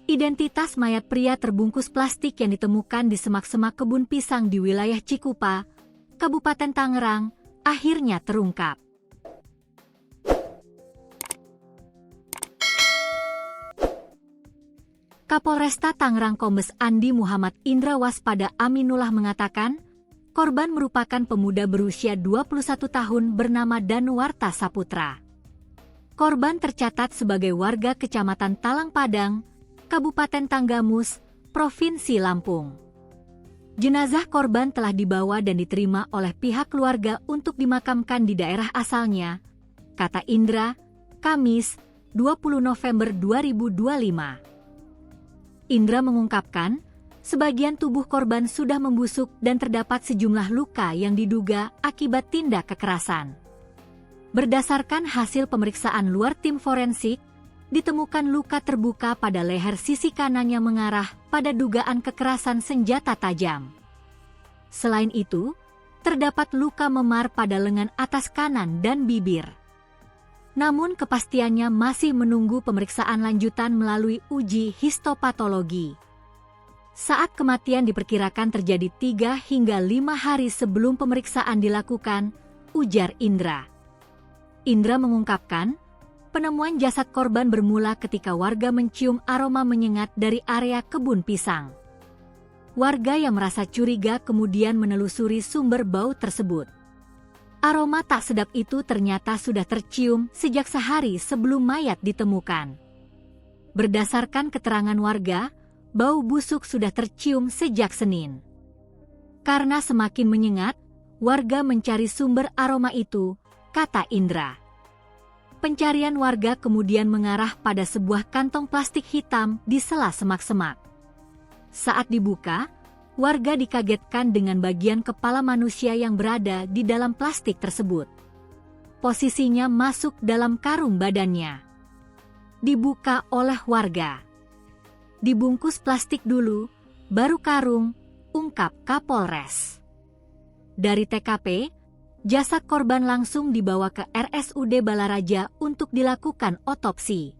Identitas mayat pria terbungkus plastik yang ditemukan di semak-semak kebun pisang di wilayah Cikupa, Kabupaten Tangerang, akhirnya terungkap. Kapolresta Tangerang Kombes Andi Muhammad Indra Waspada Aminullah mengatakan, korban merupakan pemuda berusia 21 tahun bernama Danuarta Saputra. Korban tercatat sebagai warga Kecamatan Talang Padang, Kabupaten Tanggamus, Provinsi Lampung. Jenazah korban telah dibawa dan diterima oleh pihak keluarga untuk dimakamkan di daerah asalnya, kata Indra, Kamis, 20 November 2025. Indra mengungkapkan, sebagian tubuh korban sudah membusuk dan terdapat sejumlah luka yang diduga akibat tindak kekerasan. Berdasarkan hasil pemeriksaan luar tim forensik, ditemukan luka terbuka pada leher sisi kanan yang mengarah pada dugaan kekerasan senjata tajam. Selain itu, terdapat luka memar pada lengan atas kanan dan bibir. Namun kepastiannya masih menunggu pemeriksaan lanjutan melalui uji histopatologi. Saat kematian diperkirakan terjadi 3 hingga 5 hari sebelum pemeriksaan dilakukan, ujar Indra. Indra mengungkapkan, penemuan jasad korban bermula ketika warga mencium aroma menyengat dari area kebun pisang. Warga yang merasa curiga kemudian menelusuri sumber bau tersebut. Aroma tak sedap itu ternyata sudah tercium sejak sehari sebelum mayat ditemukan. Berdasarkan keterangan warga, bau busuk sudah tercium sejak Senin. Karena semakin menyengat, warga mencari sumber aroma itu, kata Indra. Pencarian warga kemudian mengarah pada sebuah kantong plastik hitam di sela semak-semak. Saat dibuka, warga dikagetkan dengan bagian kepala manusia yang berada di dalam plastik tersebut. Posisinya masuk dalam karung badannya. Dibuka oleh warga. Dibungkus plastik dulu, baru karung, ungkap Kapolres. Dari TKP, jasad korban langsung dibawa ke RSUD Balaraja untuk dilakukan otopsi.